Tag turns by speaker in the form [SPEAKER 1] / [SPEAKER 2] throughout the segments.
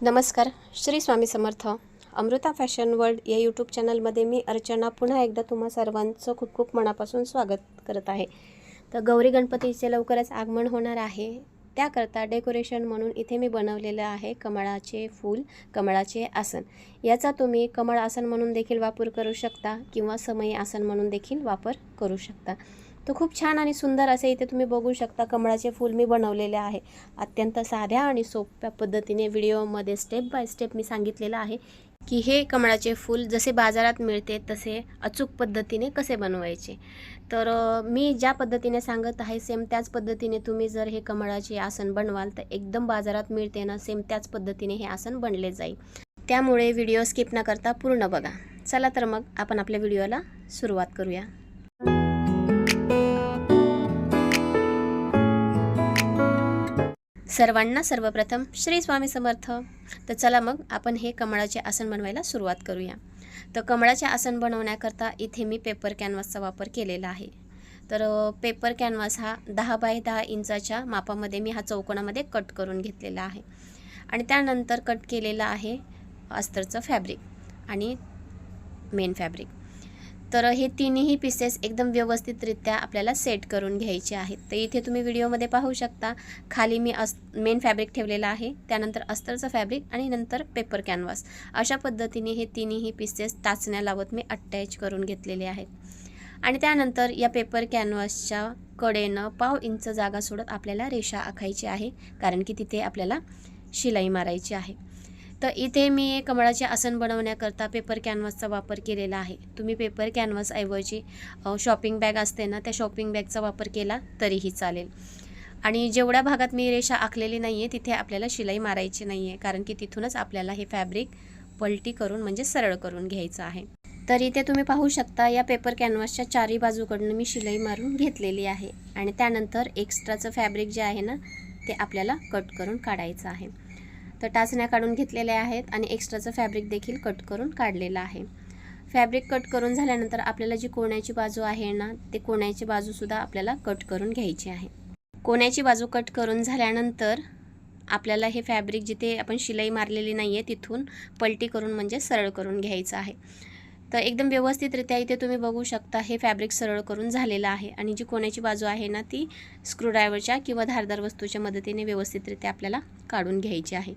[SPEAKER 1] नमस्कार. Shri Swami Samarth. Amruta fashion world या YouTube चॅनलमध्ये मी अर्चना पुन्हा एकदा तुम्हा सर्वांचं खूप खूप मनापासून स्वागत करत आहे. तर गौरी गणपतीचे लवकरच आगमन होणार आहे. त्याकरता डेकोरेशन म्हणून इथे मी बनवलेलं आहे कमळाचे फूल, कमळाचे आसन. याचा तुम्ही कमळ आसन म्हणून देखील वापर करू शकता किंवा समई आसन म्हणून देखील वापर करू शकता. तो खूप छान आणि सुंदर असे इथे तुम्ही बघू शकता कमळाचे फूल मी बनवलेले आहे. अत्यंत साध्या आणि सोप्या पद्धतीने व्हिडिओमध्ये स्टेप बाय स्टेप मी सांगितलेलं आहे की हे कमळाचे फूल जसे बाजारात मिळते तसे अचूक पद्धतीने कसे बनवायचे. तर मी ज्या पद्धतीने सांगत आहे सेम त्याच पद्धतीने तुम्ही जर हे कमळाचे आसन बनवाल तर एकदम बाजारात मिळते ना सेम त्याच पद्धतीने हे आसन बनले जाईल. त्यामुळे व्हिडिओ स्किप न करता पूर्ण बघा. चला तर मग आपण आपल्या व्हिडिओला सुरुवात करूया. सर्वांना सर्वप्रथम श्री स्वामी समर्थ. तर चला मग आपण हे कमळाचे आसन बनवायला सुरुवात करूया. तर कमळाचे आसन बनवण्याकरता इथे मी पेपर कॅनव्हासचा वापर केलेला आहे. तर पेपर कॅनव्हास हा 10 बाय 10 इंचाच्या मापामध्ये मी हा चौकोनामध्ये कट करून घेतलेला आहे. आणि त्यानंतर कट केलेला आहे अस्तरचं फॅब्रिक आणि मेन फॅब्रिक. तर हे तिन्ही पीसेस एकदम व्यवस्थितरित्या आपल्याला सेट करून घ्यायचे आहेत. तर इथे तुम्ही व्हिडिओमध्ये पाहू शकता खाली मी मेन फॅब्रिक ठेवलेला आहे, त्यानंतर अस्तरचं फॅब्रिक आणि नंतर पेपर कॅनव्हास. अशा पद्धतीने हे तिन्ही पीसेस टाचण्या लावत मी अटॅच करून घेतलेले आहेत. आणि त्यानंतर या पेपर कॅनव्हासच्या कडेनं 1/2 इंच जागा सोडत आपल्याला रेषा आखायची आहे, कारण की तिथे आपल्याला शिलाई मारायची आहे. तर इथे मी कमळाचे आसन बनवण्याकरता पेपर कॅनव्हासचा वापर केलेला आहे. तुम्ही पेपर कॅनव्हासऐवजी शॉपिंग बॅग असते ना, त्या शॉपिंग बॅगचा वापर केला तरीही चालेल. आणि जेवढ्या भागात मी रेषा आखलेली नाही आहे तिथे आपल्याला शिलाई मारायची नाही आहे, कारण की तिथूनच आपल्याला हे फॅब्रिक पलटी करून म्हणजे सरळ करून घ्यायचं आहे. तर इथे तुम्ही पाहू शकता या पेपर कॅनव्हासच्या चारी बाजूकडून मी शिलाई मारून घेतलेली आहे. आणि त्यानंतर एक्स्ट्राचं फॅब्रिक जे आहे ना ते आपल्याला कट करून काढायचं आहे. तर टाचण्या काढून घेतलेल्या आहेत आणि एक्स्ट्राचं फॅब्रिक देखील कट करून काढलेलं आहे. फॅब्रिक कट करून झाल्यानंतर आपल्याला जी कोण्याची बाजू आहे ना ते कोण्याची बाजूसुद्धा आपल्याला कट करून घ्यायची आहे. कोण्याची बाजू कट करून झाल्यानंतर आपल्याला हे फॅब्रिक जिथे आपण शिलाई मारलेली नाही आहे तिथून पलटी करून म्हणजे सरळ करून घ्यायचं आहे. तर एकदम व्यवस्थितरित्या इथे तुम्ही बघू शकता हे फॅब्रिक सरळ करून झालेलं आहे. आणि जी कोण्याची बाजू आहे ना ती स्क्रूड्रायव्हरच्या किंवा धारदार वस्तूच्या मदतीने व्यवस्थितरित्या आपल्याला काढून घ्यायची आहे.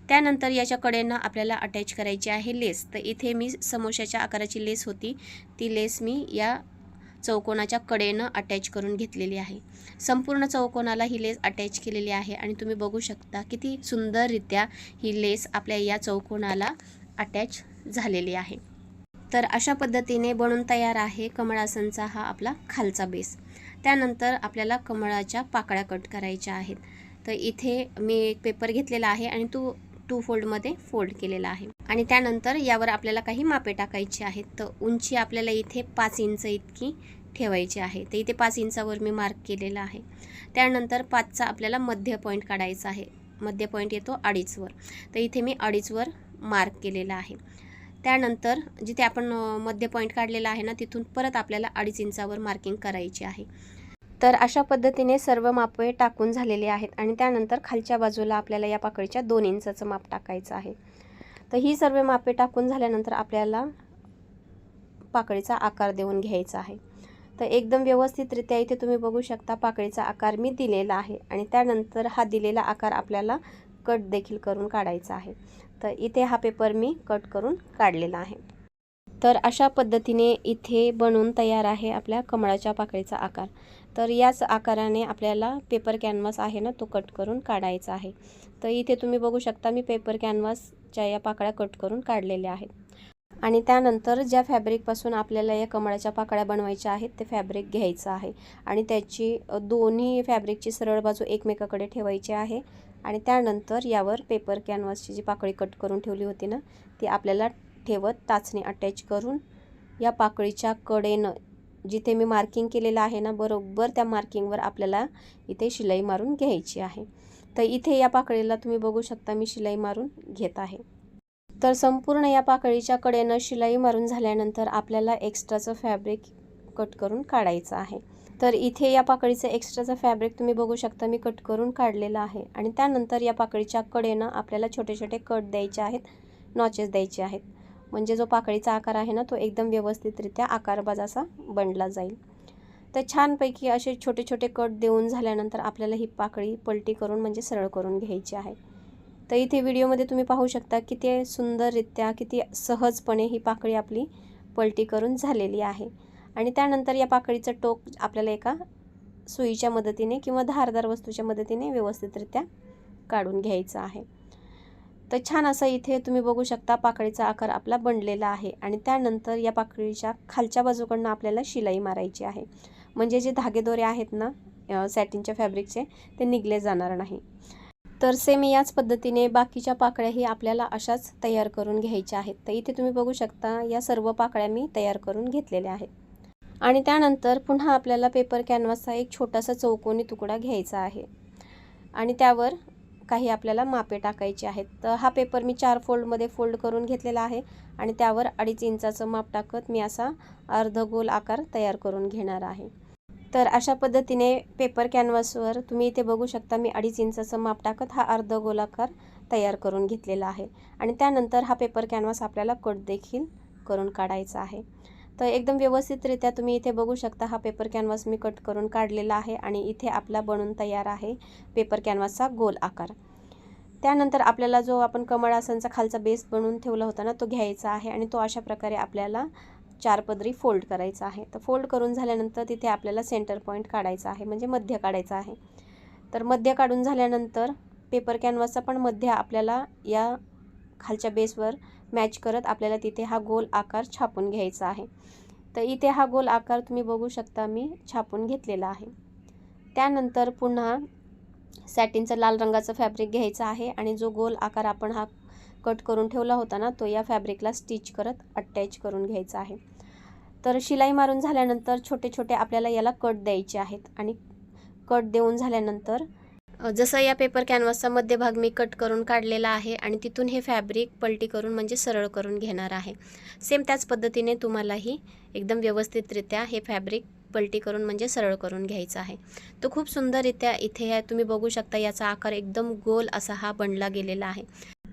[SPEAKER 1] त्यानंतर याच्या कडेनं आपल्याला अटॅच करायची आहे लेस. तर इथे मी समोशाच्या आकाराची लेस होती ती लेस मी या चौकोनाच्या कडेनं अटॅच करून घेतलेली आहे. संपूर्ण चौकोनाला ही लेस अटॅच केलेली आहे आणि तुम्ही बघू शकता किती सुंदररित्या ही लेस आपल्या या चौकोनाला अटॅच झालेली आहे. तर अशा पद्धतीने बनून तयार आहे कमळासनचा हा आपला खालचा बेस. त्यानंतर आपल्याला कमळाच्या पाकळ्या कट करायच्या आहेत. तर इथे मी एक पेपर घेतलेला आहे आणि तो 2 फोल्डमध्ये फोल्ड केलेला आहे. आणि त्यानंतर यावर आपल्याला काही मापे टाकायची आहेत. तर उंची आपल्याला इथे 5 इंच इतकी ठेवायची आहे. तर इथे 5 इंचावर मी मार्क केलेला आहे. त्यानंतर 5चा आपल्याला मध्य पॉईंट काढायचा आहे. मध्य पॉईंट येतो 2.5 वर. तर इथे मी 2.5 वर मार्क केलेला आहे. त्यानंतर जिथे आपण मध्य पॉईंट काढलेला आहे ना तिथून परत आपल्याला 2.5 इंचावर मार्किंग करायची आहे. तर अशा पद्धतीने सर्व मापे टाकून झालेले आहेत. आणि त्यानंतर खालच्या बाजूला आपल्याला या पाकळीच्या 2 इंचाचं माप टाकायचं आहे. तर ही सर्व मापे टाकून झाल्यानंतर आपल्याला पाकळीचा आकार देऊन घ्यायचा आहे. तर एकदम व्यवस्थितरित्या इथे तुम्ही बघू शकता पाकळीचा आकार मी दिलेला आहे. आणि त्यानंतर हा दिलेला आकार आपल्याला कट देखील करून काढायचा आहे. तर इथे हा पेपर मी कट करून काढलेला आहे. तर अशा पद्धतीने इथे बनून तयार आहे आपल्या कमळाच्या पाकळीचा आकार. तर याच आकाराने आपल्याला पेपर कॅनव्हास आहे ना तो कट करून काढायचा आहे. तर इथे तुम्ही बघू शकता मी पेपर कॅनव्हासच्या या पाकळ्या कट करून काढलेल्या आहेत. आणि त्यानंतर ज्या फॅब्रिकपासून आपल्याला या कमळाच्या पाकळ्या बनवायच्या आहेत ते फॅब्रिक घ्यायचं आहे आणि त्याची दोन्ही फॅब्रिकची सरळ बाजू एकमेकाकडे ठेवायची आहे. आणि त्यानंतर यावर पेपर कॅनव्हासची जी पाकळी कट करून ठेवली होती ना ती आपल्याला ठेवत टाचणी अटॅच करून या पाकळीच्या कडेनं जिथे मी मार्किंग केलेलं आहे ना बरोबर त्या मार्किंगवर आपल्याला इथे शिलाई मारून घ्यायची आहे. तर इथे या पाकळीला तुम्ही बघू शकता मी शिलाई मारून घेत आहे. तर संपूर्ण या पाकळीच्या कडेनं शिलाई मारून झाल्यानंतर आपल्याला एक्स्ट्राचं फॅब्रिक कट करून काढायचं आहे. तर इथे या पाकळीचं एक्स्ट्राचं फॅब्रिक तुम्ही बघू शकता मी कट करून काढलेलं आहे आणि त्यानंतर या पाकळीच्या कडेनं आपल्याला छोटे छोटे कट द्यायचे आहेत, नॉचेस द्यायचे आहेत, म्हणजे जो पाकळीचा आकार आहे ना तो एकदम व्यवस्थितरित्या आकारबाज असा बनला जाईल। तर छानपैकी असे छोटे छोटे कट देऊन झाल्यानंतर आपल्याला ही पाकळी पलटी करून म्हणजे सरळ करून घ्यायची आहे। तर इथे व्हिडिओमध्ये तुम्ही पाहू शकता किती सुंदररित्या किती सहजपणे ही पाकळी आपली पलटी करून झालेली आहे आणि त्यानंतर या पाकळीचं टोक आपल्याला एका सुईच्या मदतीने किंवा धारदार वस्तूच्या मदतीने व्यवस्थितरित्या काढून घ्यायचं आहे। तर छान असं इथे तुम्ही बघू शकता पाकळीचा आकार आपला बनलेला आहे आणि त्यानंतर या पाकळीच्या खालच्या बाजूकडनं आपल्याला शिलाई मारायची आहे, म्हणजे जे धागेदोरे आहेत ना सॅटिनच्या फॅब्रिकचे ते निघले जाणार नाही। तर सेम याच पद्धतीने बाकीच्या पाकळ्याही आपल्याला अशाच तयार करून घ्यायच्या आहेत। तर इथे तुम्ही बघू शकता या सर्व पाकळ्या मी तयार करून घेतलेल्या आहेत आणि त्यानंतर पुन्हा आपल्याला पेपर कॅनव्हासचा एक छोटासा चौकोनी तुकडा घ्यायचा आहे आणि त्यावर काही आपल्याला मापे टाकायची आहेत। तर हा पेपर मी 4 फोल्डमध्ये फोल्ड करून घेतलेला आहे आणि त्यावर 2.5 इंचाचं माप टाकत मी असा अर्धगोल आकार तयार करून घेणार आहे। तर अशा पद्धतीने पेपर कॅनव्हासवर तुम्ही इथे बघू शकता मी 2.5 इंचाचं माप टाकत हा अर्धगोल आकार तयार करून घेतलेला आहे आणि त्यानंतर हा पेपर कॅनव्हास आपल्याला कट देखील करून काढायचा आहे। तर एकदम व्यवस्थितरित्या तुम्ही इथे बघू शकता हा पेपर कॅनव्हास मी कट करून काढलेला आहे आणि इथे आपला बनून तयार आहे पेपर कॅनव्हासचा गोल आकार। त्यानंतर आपल्याला जो आपण कमळ आसनचा खालचा बेस बनवून ठेवला होता ना तो घ्यायचा आहे आणि तो अशा प्रकारे आपल्याला 4 पदरी फोल्ड करायचा आहे। तर फोल्ड करून झाल्यानंतर तिथे आपल्याला सेंटर पॉईंट काढायचा आहे, म्हणजे मध्य काढायचा आहे। तर मध्य काढून झाल्यानंतर पेपर कॅनव्हासचा पण मध्य आपल्याला या खालच्या बेसवर मॅच करत आपल्याला तिथे हा गोल आकार छापून घ्यायचा आहे। तर इथे हा गोल आकार तुम्ही बघू शकता मी छापून घेतलेला आहे। त्यानंतर पुन्हा सॅटिनचं लाल रंगाचं फॅब्रिक घ्यायचं आहे आणि जो गोल आकार आपण हा कट करून ठेवला होता ना तो या फॅब्रिकला स्टिच करत अटॅच करून घ्यायचा आहे। तर शिलाई मारून झाल्यानंतर छोटे छोटे आपल्याला याला कट द्यायचे आहेत आणि कट देऊन झाल्यानंतर जसं या पेपर कॅनव्हासचा मध्यभाग मी कट करून काढलेला आहे आणि तिथून हे फॅब्रिक पलटी करून म्हणजे सरळ करून घेणार आहे। सेम त्याच पद्धतीने तुम्हालाही एकदम व्यवस्थितरित्या हे फॅब्रिक पलटी करून म्हणजे सरळ करून घ्यायचं आहे। तो खूप सुंदररित्या इथे तुम्ही बघू शकता याचा आकार एकदम गोल असा हा बनला गेलेला आहे।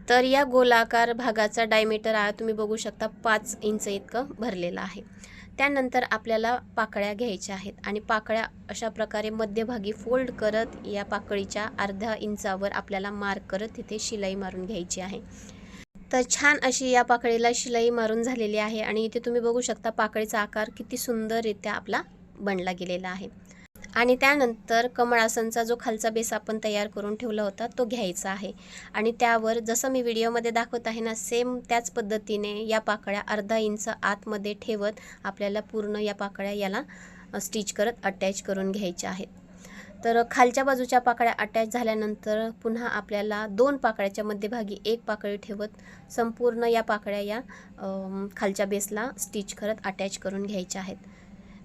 [SPEAKER 1] तर या गोलाकार भागाचा डायमीटर तुम्ही बघू शकता 5 इंच इतकं भरलेला आहे। त्यानंतर आपल्याला पाकळ्या घ्यायच्या आहेत आणि पाकळ्या अशा प्रकारे मध्यभागी फोल्ड करत या पाकळीच्या अर्ध्या इंचावर आपल्याला मार्क करत तिथे शिलाई मारून घ्यायची आहे। तर छान अशी या पाकळीला शिलाई मारून झालेली आहे आणि इथे तुम्ही बघू शकता पाकळीचा आकार किती सुंदररित्या आपला बनला गेलेला आहे। आणि त्यानंतर कमळ आसनचा जो खालचा बेस आपण तयार करून ठेवला होता तो घ्यायचा आहे आणि त्यावर जसं मी व्हिडिओमध्ये दाखवत आहे ना सेम त्याच पद्धतीने या पाकळ्या अर्धा इंच आतमध्ये ठेवत आपल्याला पूर्ण या पाकळ्या याला स्टिच करत अटॅच करून घ्यायच्या आहेत। तर खालच्या बाजूच्या पाकळ्या अटॅच झाल्यानंतर पुन्हा आपल्याला 2 पाकळ्याच्या मध्यभागी एक पाकळी ठेवत संपूर्ण या पाकळ्या या खालच्या बेसला स्टिच करत अटॅच करून घ्यायच्या आहेत।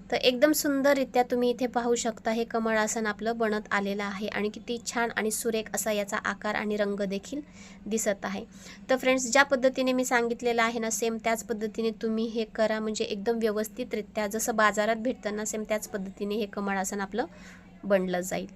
[SPEAKER 1] तर एकदम सुंदररित्या तुम्ही इथे पाहू शकता हे कमळ आसन आपलं बनत आलेलं आहे आणि किती छान आणि सुरेख असा याचा आकार आणि रंग देखील दिसत आहे। तर फ्रेंड्स ज्या पद्धतीने मी सांगितलेलं आहे ना सेम त्याच पद्धतीने तुम्ही हे करा, म्हणजे एकदम व्यवस्थितरित्या जसं बाजारात भेटतं ना सेम त्याच पद्धतीने हे कमळ आसन आपलं बनलं जाईल।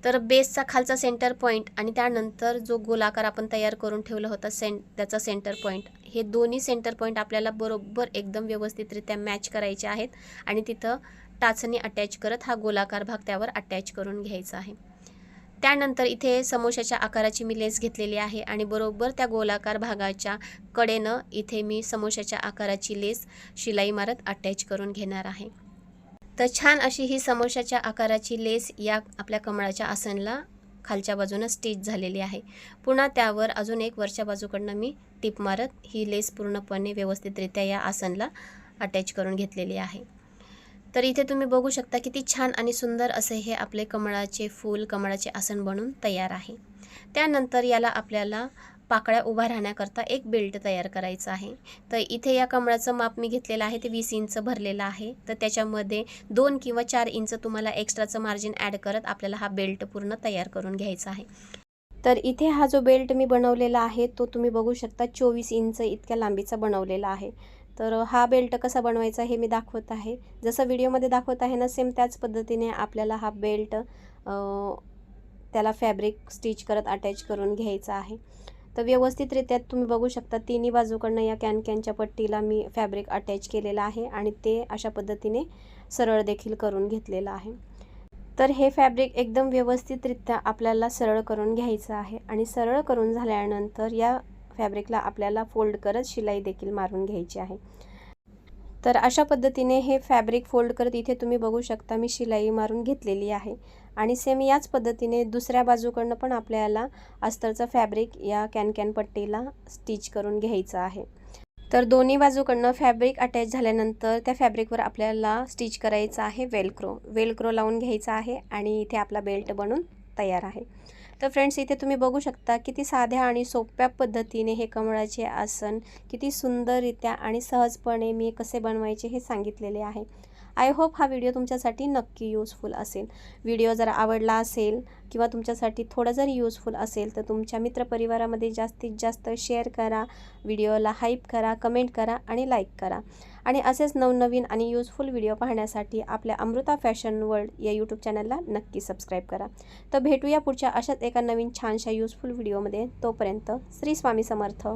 [SPEAKER 1] तर बेसचा खालचा सेंटर पॉईंट आणि त्यानंतर जो गोलाकार आपण तयार करून ठेवला होता त्याचा सेंटर पॉईंट, हे दोन्ही सेंटर पॉईंट आपल्याला बरोबर एकदम व्यवस्थितरित्या मॅच करायचे आहेत आणि तिथं टाचणी अटॅच करत हा गोलाकार भाग त्यावर अटॅच करून घ्यायचा आहे। त्यानंतर इथे समोशाच्या आकाराची मी लेस घेतलेली आहे आणि बरोबर त्या गोलाकार भागाच्या कडेनं इथे मी समोशाच्या आकाराची लेस शिलाई मारत अटॅच करून घेणार आहे। तर छान अशी ही समोशाच्या आकाराची लेस या आपल्या कमळाच्या आसनला खालच्या बाजूने स्टिच झालेली आहे। पुन्हा त्यावर अजून एक वरच्या बाजूकडनं मी टिप मारत ही लेस पूर्णपणे व्यवस्थितरित्या या आसनला अटॅच करून घेतलेली आहे। तर इथे तुम्ही बघू शकता किती छान आणि सुंदर असे हे आपले कमळाचे फूल कमळाचे आसन बनून तयार आहे। त्यानंतर याला आपल्याला पाकळ्या उभा राहण्याकरता एक बेल्ट तयार करायचा आहे। तर इथे या कमळाचं माप मी घेतलेलं आहे ते 20 इंच भरलेलं आहे। तर त्याच्यामध्ये 2 किंवा 4 इंच तुम्हाला एक्स्ट्राचं मार्जिन ॲड करत आपल्याला हा बेल्ट पूर्ण तयार करून घ्यायचा आहे। तर इथे हा जो बेल्ट मी बनवलेला आहे तो तुम्ही बघू शकता 24 इंच इतक्या लांबीचा बनवलेला आहे। तर हा बेल्ट कसा बनवायचा हे मी दाखवत आहे. जसं व्हिडिओमध्ये दाखवत आहे ना, सेम त्याच पद्धतीने आपल्याला हा बेल्ट त्याला फॅब्रिक स्टिच करत अटॅच करून घ्यायचा आहे. तर व्यवस्थितरित्या तुम्ही बघू शकता तिन्ही बाजूकडनं या कॅनच्या पट्टीला मी फॅब्रिक अटॅच केलेलं आहे आणि ते अशा पद्धतीने सरळ देखील करून घेतलेलं आहे. तर हे फॅब्रिक एकदम व्यवस्थितरित्या आपल्याला सरळ करून घ्यायचं आहे आणि सरळ करून झाल्यानंतर या फॅब्रिकला आपल्याला फोल्ड करत शिलाई देखील मारून घ्यायची आहे. तर अशा पद्धतीने हे फॅब्रिक फोल्ड करत इथे तुम्ही बघू शकता मी शिलाई मारून घेतलेली आहे आणि सेम याच पद्धतीने दुसऱ्या बाजूकडनं पण आपल्याला अस्तरचं फॅब्रिक या कॅन पट्टीला स्टिच करून घ्यायचं आहे. तर दोन्ही बाजूकडनं फॅब्रिक अटॅच झाल्यानंतर त्या फॅब्रिकवर आपल्याला स्टिच करायचं आहे वेलक्रो लावून घ्यायचा आहे आणि इथे आपला बेल्ट बनून तयार आहे. तर फ्रेंड्स, इथे तुम्ही बघू शकता किती साध्या आणि सोप्या पद्धतीने हे कमळाचे आसन किती सुंदररित्या आणि सहजपणे मी कसे बनवायचे हे सांगितलेले आहे. आय होप हा व्हिडिओ तुमच्यासाठी नक्की यूजफुल असेल. व्हिडिओ जर आवडला असेल किंवा तुमच्यासाठी थोडं जरी यूजफुल असेल तर तुमच्या मित्रपरिवारामध्ये जास्तीत जास्त शेअर करा, व्हिडिओला हाईप करा, कमेंट करा आणि लाईक करा. आणि असेच नवनवीन आणि यूजफुल व्हिडिओ पाहण्यासाठी आपल्या अमृता फॅशन वर्ल्ड या यूट्यूब चॅनलला नक्की सबस्क्राईब करा. तर भेटूया पुढच्या अशाच एका नवीन छानशा यूजफुल व्हिडिओमध्ये. तोपर्यंत श्री स्वामी समर्थ.